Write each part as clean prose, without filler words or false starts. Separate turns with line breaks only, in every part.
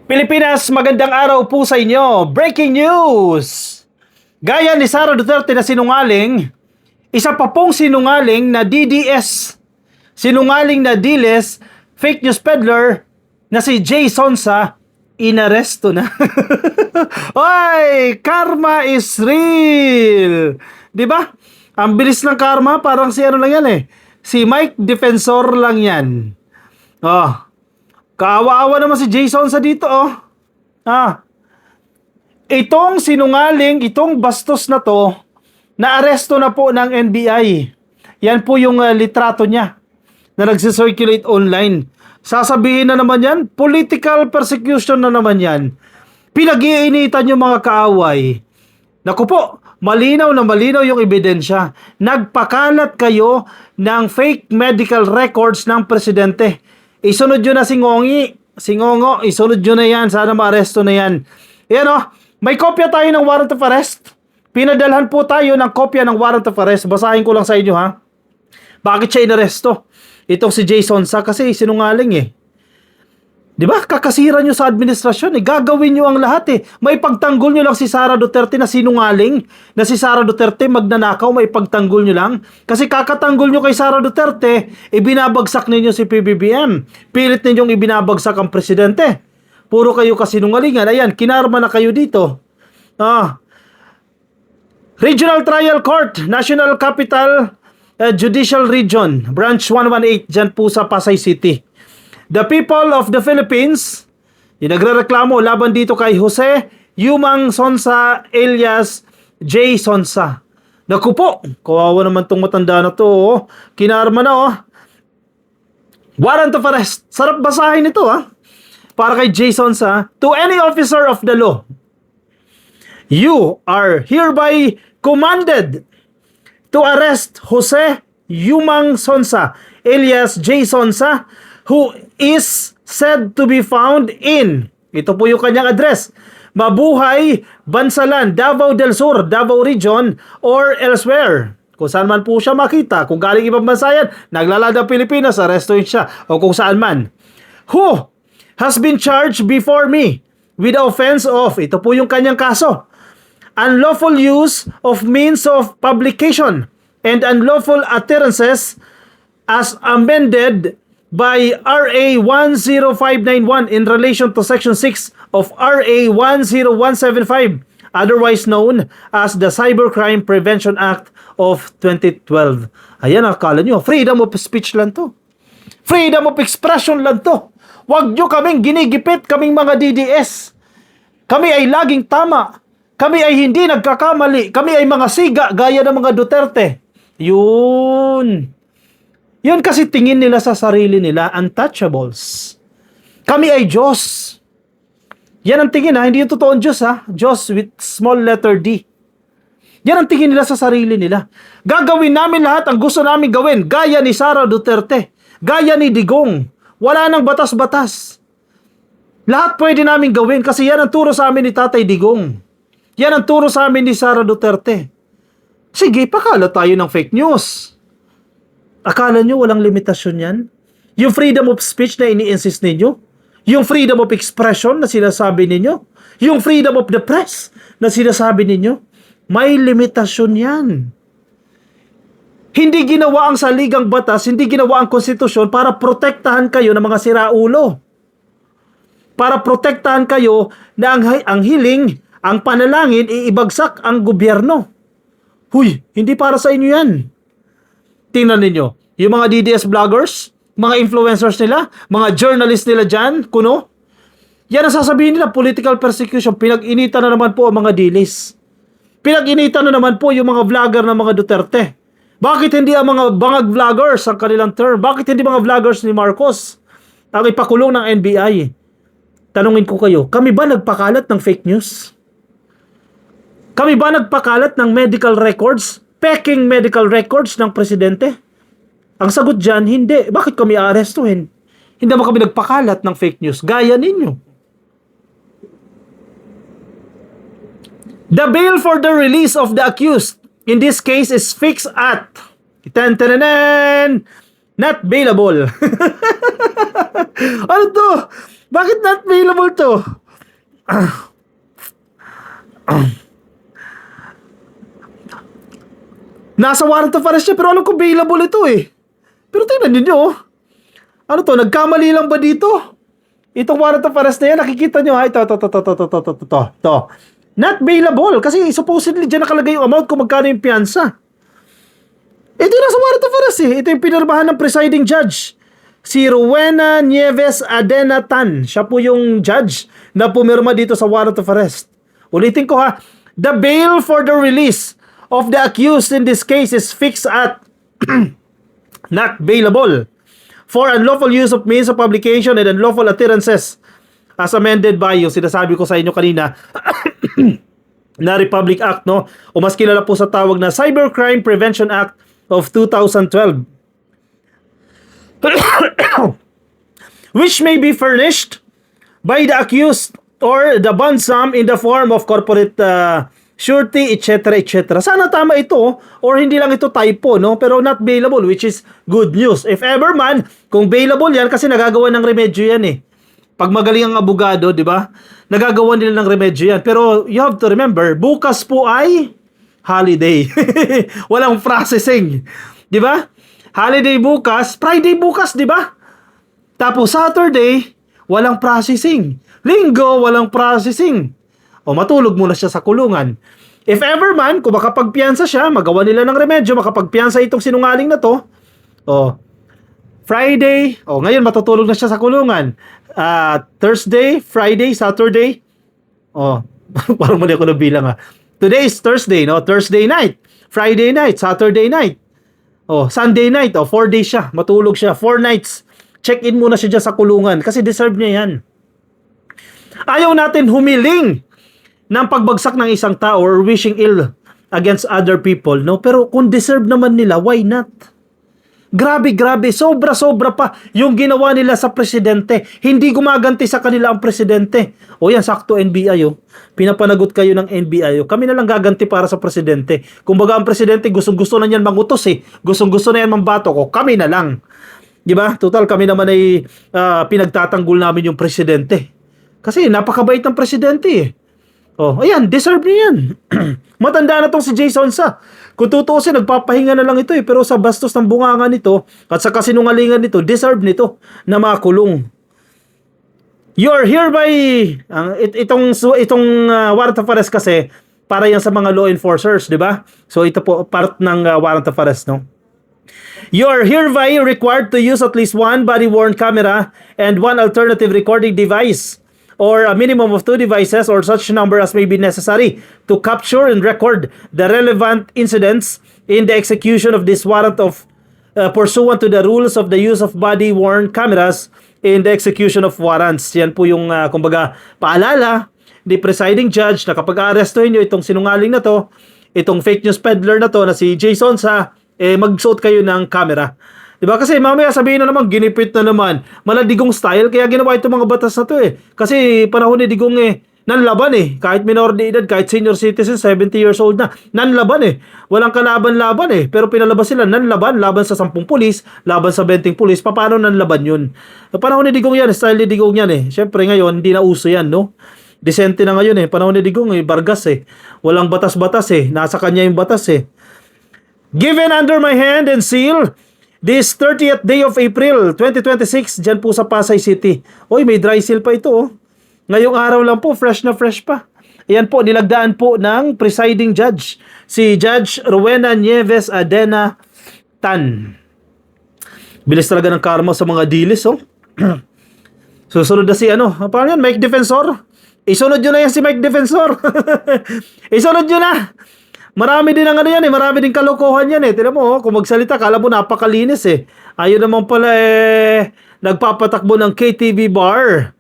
Pilipinas, magandang araw po sa inyo. Breaking news! Gaya ni Sara Duterte na sinungaling, isa pa pong sinungaling na DDS, sinungaling na Diles, fake news peddler na si Jay Sonsa, inaresto na. Oy, karma is real! Di ba? Ang bilis ng karma, parang si ano lang yan eh. Si Mike Defensor lang yan. Oh, kaawa-awa naman si Jason sa dito, oh. Itong sinungaling, itong bastos na to, naaresto na po ng NBI. Yan po yung litrato niya na nagsisirculate online. Sasabihin na naman yan, political persecution na naman yan. Pinag-iinitan yung mga kaaway. Naku po, malinaw na malinaw yung ebidensya. Nagpakalat kayo ng fake medical records ng presidente. Isunod nyo na si Ngongo, isunod nyo na yan. Sana maaresto na yan. Yan o, may kopya tayo ng warrant of arrest. Pinadalhan po tayo ng kopya ng warrant of arrest. Basahin ko lang sa inyo ha. Bakit siya inaresto? Itong si Jay Sonsa kasi sinungaling eh. Di ba? Kakasira nyo sa administrasyon eh. Gagawin nyo ang lahat eh. May pagtanggol nyo lang si Sara Duterte na sinungaling. Na si Sara Duterte magnanakaw, may pagtanggol nyo lang. Kasi kakatanggol nyo kay Sara Duterte, ibinabagsak ninyo si PBBM. Pilit ninyong ibinabagsak ang presidente. Puro kayo kasinungalingan. Ayan, kinarma na kayo dito. Regional Trial Court, National Capital Judicial Region, Branch 118, dyan po sa Pasay City. The people of the Philippines, yung nagrereklamo laban dito kay Jose Yumang Sonsa alias Jay Sonsa. Naku po, kawawa naman tong matanda na to. Oh. Kinarma na oh. Warrant of arrest. Sarap basahin ito para kay Jay Sonsa. To any officer of the law, you are hereby commanded to arrest Jose Yumang Sonsa alias Jay Sonsa, who is said to be found in, ito po yung kanyang address, Mabuhay, Bansalan, Davao del Sur, Davao Region, or elsewhere. Kung saan man po siya makita, kung galing ibang bansa yan, naglalada Pilipinas, arrestuin siya, o kung saan man. Who has been charged before me with the offense of, ito po yung kanyang kaso, unlawful use of means of publication and unlawful utterances as amended by RA 10591 in relation to Section 6 of RA 10175, otherwise known as the Cybercrime Prevention Act of 2012. Ayan, akala nyo, freedom of speech lang to. Freedom of expression lang to. Huwag nyo kaming ginigipit, kaming mga DDS. Kami ay laging tama. Kami ay hindi nagkakamali. Kami ay mga siga gaya ng mga Duterte. Yun. Yun kasi tingin nila sa sarili nila, untouchables. Kami ay Diyos. Yan ang tingin hindi yung totoong Diyos Diyos with small letter D. Yan ang tingin nila sa sarili nila. Gagawin namin lahat ang gusto namin gawin, gaya ni Sara Duterte, gaya ni Digong. Wala nang batas-batas. Lahat pwede namin gawin kasi yan ang turo sa amin ni Tatay Digong. Yan ang turo sa amin ni Sara Duterte. Sige, pakala tayo ng fake news. Akala nyo walang limitasyon yan? Yung freedom of speech na ini-insist ninyo? Yung freedom of expression na sinasabi ninyo? Yung freedom of the press na sinasabi ninyo? May limitasyon yan. Hindi ginawa ang saligang batas, hindi ginawa ang konstitusyon para protektahan kayo ng mga siraulo. Para protektahan kayo na ang hiling, ang panalangin, iibagsak ang gobyerno. Huy, hindi para sa inyo yan. Tingnan ninyo, yung mga DDS vloggers, mga influencers nila, mga journalist nila dyan, kuno, yan ang sasabihin nila, political persecution. Pinag-initan na naman po ang mga dilis. Pinag-initan na naman po yung mga vlogger ng mga Duterte. Bakit hindi ang mga bangag vloggers ang kanilang term? Bakit hindi mga vloggers ni Marcos ang ipakulong ng NBI? Tanungin ko kayo, kami ba nagpakalat ng fake news? Kami ba nagpakalat ng medical records? Peking medical records ng presidente? Ang sagot dyan, hindi. Bakit kami aarestuhin? Hindi ba kami nagpakalat ng fake news? Gaya ninyo. The bail for the release of the accused in this case is fixed at not bailable. Ano to? Bakit not bailable to? Nasa warrant of arrest siya, pero alam ko bailable ito eh. Pero tingnan ninyo, oh. Ano to? Nagkamali lang ba dito? Itong warrant of arrest na yan, nakikita nyo ha? Ito. Not bailable. Kasi supposedly dyan nakalagay yung amount kung magkano yung piyansa. Ito yung nasa warrant of arrest eh. Ito yung pinirmahan ng presiding judge. Si Rowena Nieves Adena Tan. Siya po yung judge na pumirma dito sa warrant of arrest. Ulitin ko ha. The bail for the release of the accused in this case is fixed at not bailable for unlawful use of means of publication and unlawful utterances as amended by yung sinasabi ko sa inyo kanina na Republic Act, no? O mas kilala po sa tawag na Cybercrime Prevention Act of 2012. Which may be furnished by the accused or the bond sum in the form of corporate surety, etc., etc. Sana tama ito or hindi lang ito typo, no? Pero not bailable, which is good news. If ever man, kung bailable yan, kasi nagagawa ng remedyo yan eh. Pag magaling ang abogado, di ba? Nagagawa nila ng remedyo yan. Pero you have to remember, bukas po ay holiday. Walang processing. Di ba? Holiday bukas, Friday bukas, di ba? Tapos Saturday, walang processing. Linggo, walang processing. O matulog muna siya sa kulungan. If ever man, kung makapagpiyansa siya, magawa nila ng remedyo, makapagpiyansa itong sinungaling na to, Friday, ngayon matutulog na siya sa kulungan. Thursday, Friday, Saturday, parang mali ako nabilang ha. Today is Thursday, no? Thursday night, Friday night, Saturday night, Sunday night, 4 days siya, matulog siya, 4 nights. Check-in muna siya dyan sa kulungan kasi deserve niya yan. Ayaw natin humiling ng pagbagsak ng isang tao or wishing ill against other people, no? Pero kung deserve naman nila, why not? Grabe, sobra-sobra pa yung ginawa nila sa presidente. Hindi gumaganti sa kanila ang presidente. Yan, sakto NBI, pinapanagot kayo ng NBI, kami na lang gaganti para sa presidente. Kumbaga ang presidente, gustong-gusto na niyan mangutos eh. Gustong-gusto na yan mambato ko, kami na lang. Diba? Total, kami naman ay pinagtatanggol namin yung presidente. Kasi napakabait ng presidente eh. Ayan, deserve niya yan. Matanda na tong si Jason Sa. Kung tutuusin, nagpapahinga na lang ito eh. Pero sa bastos ng bunganga nito at sa kasinungalingan nito, deserve nito na makulong. You're hereby, itong warrant of arrest kasi, para yan sa mga law enforcers, di ba? So ito po, part ng warrant of arrest, no? You're hereby required to use at least one body-worn camera and one alternative recording device, or a minimum of 2 devices or such number as may be necessary to capture and record the relevant incidents in the execution of this warrant of pursuant to the rules of the use of body-worn cameras in the execution of warrants. Yan po yung kumbaga paalala ni presiding judge na kapag aarestuhin nyo itong sinungaling na to, itong fake news peddler na to na si Jason Sa, magsuot kayo ng camera. Diba? Kasi mamaya sabihin na naman, ginipit na naman. Maladigong style, kaya ginawa itong mga batas na to eh. Kasi panahon ni Digong nanlaban eh. Kahit minor de edad, kahit senior citizen, 70 years old na, nanlaban eh. Walang kalaban-laban eh. Pero pinalabas sila, nanlaban, laban sa 10 pulis, laban sa 20 pulis. Paano nanlaban yun? Panahon ni Digong yan, style ni Digong yan eh. Siyempre ngayon, hindi na uso yan, no? Decente na ngayon eh. Panahon ni Digong Vargas eh. Walang batas-batas eh. Nasa kanya yung batas eh. Given under my hand and seal, this 30th day of April 2026, dyan po sa Pasay City. May dry seal pa ito. Ngayong araw lang po, fresh na fresh pa. Ayan po, nilagdaan po ng presiding judge, si Judge Rowena Nieves Adena Tan. Bilis talaga ng karma sa mga dilis, Susunod na si paano yan? Mike Defensor? Isunod nyo na yan si Mike Defensor. Isunod nyo na. Marami din ang yan marami din kalokohan yan Tignan mo, kung magsalita, kala mo napakalinis Ayun naman pala nagpapatakbo ng KTV bar.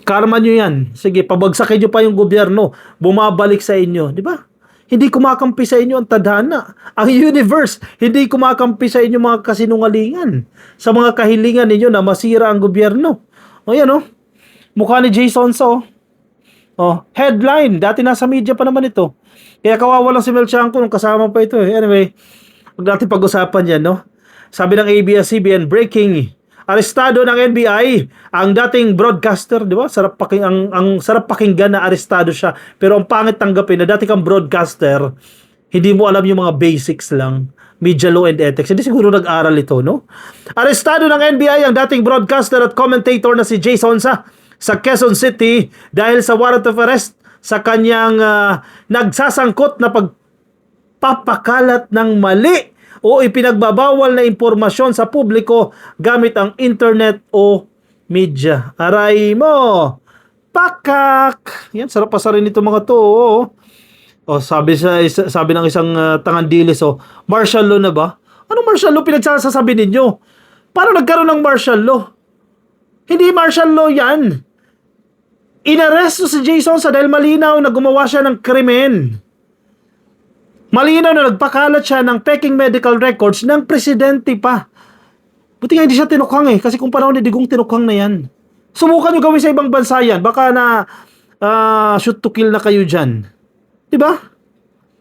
Karma nyo yan. Sige, pabagsakin nyo pa yung gobyerno. Bumabalik sa inyo. Di ba? Hindi kumakampi sa inyo ang tadhana. Ang universe, hindi kumakampi sa inyo mga kasinungalingan. Sa mga kahilingan ninyo na masira ang gobyerno. Yan mukha ni Jason Sa headline. Dati nasa media pa naman ito. Kaya kawawa lang si Mel Chanco nung kasama pa ito Anyway, Huwag natin pag-usapan yan, no? Sabi ng ABS-CBN, breaking, arestado ng NBI ang dating broadcaster, di ba? Sarap ang sarap pakinggan na arestado siya. Pero ang pangit tanggapin na dati kang broadcaster, hindi mo alam yung mga basics lang. Media law and ethics. Hindi siguro nag-aral ito, no? Arestado ng NBI ang dating broadcaster at commentator na si Jay Sonsa sa Quezon City dahil sa warrant of arrest sa kanyang nagsasangkot na pagpapakalat ng mali o ipinagbabawal na impormasyon sa publiko gamit ang internet o media. Aray mo! Pakak! Yan, sarap pa sa rin ito mga to. Sabi ng isang tangandilis, martial law na ba? Anong martial law pinagsasabi ninyo? Paano nagkaroon ng martial law? Hindi martial law yan. Inaresto si Jason sa dahil malinaw na gumawa siya ng krimen. Malinaw na nagpakalat siya ng peking medical records ng presidente pa. Buti nga hindi siya tinukhang kasi kung panahon ni Digong tinukhang na yan. Subukan nyo gawin sa ibang bansa yan. Baka na shoot to kill na kayo dyan. Diba?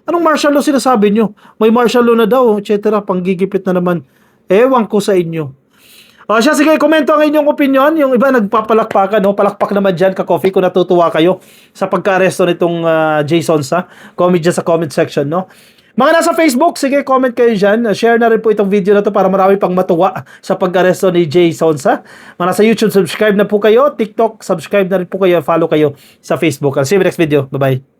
Anong martial law sinasabi nyo? May martial law na daw, etc. Panggigipit na naman. Ewan ko sa inyo. Sige, komento ang inyong opinion. Yung iba nagpapalakpakan, palakpak naman dyan, ka-coffee, kung natutuwa kayo sa pagka-aresto nitong Jason sa. Comment dyan sa comment section, no? Mga nasa Facebook, sige, comment kayo dyan. Share na rin po itong video na to para marami pang matuwa sa pag-aresto ni Jason sa. Mga nasa YouTube, subscribe na po kayo. TikTok, subscribe na rin po kayo. Follow kayo sa Facebook. I'll see you next video. Bye-bye.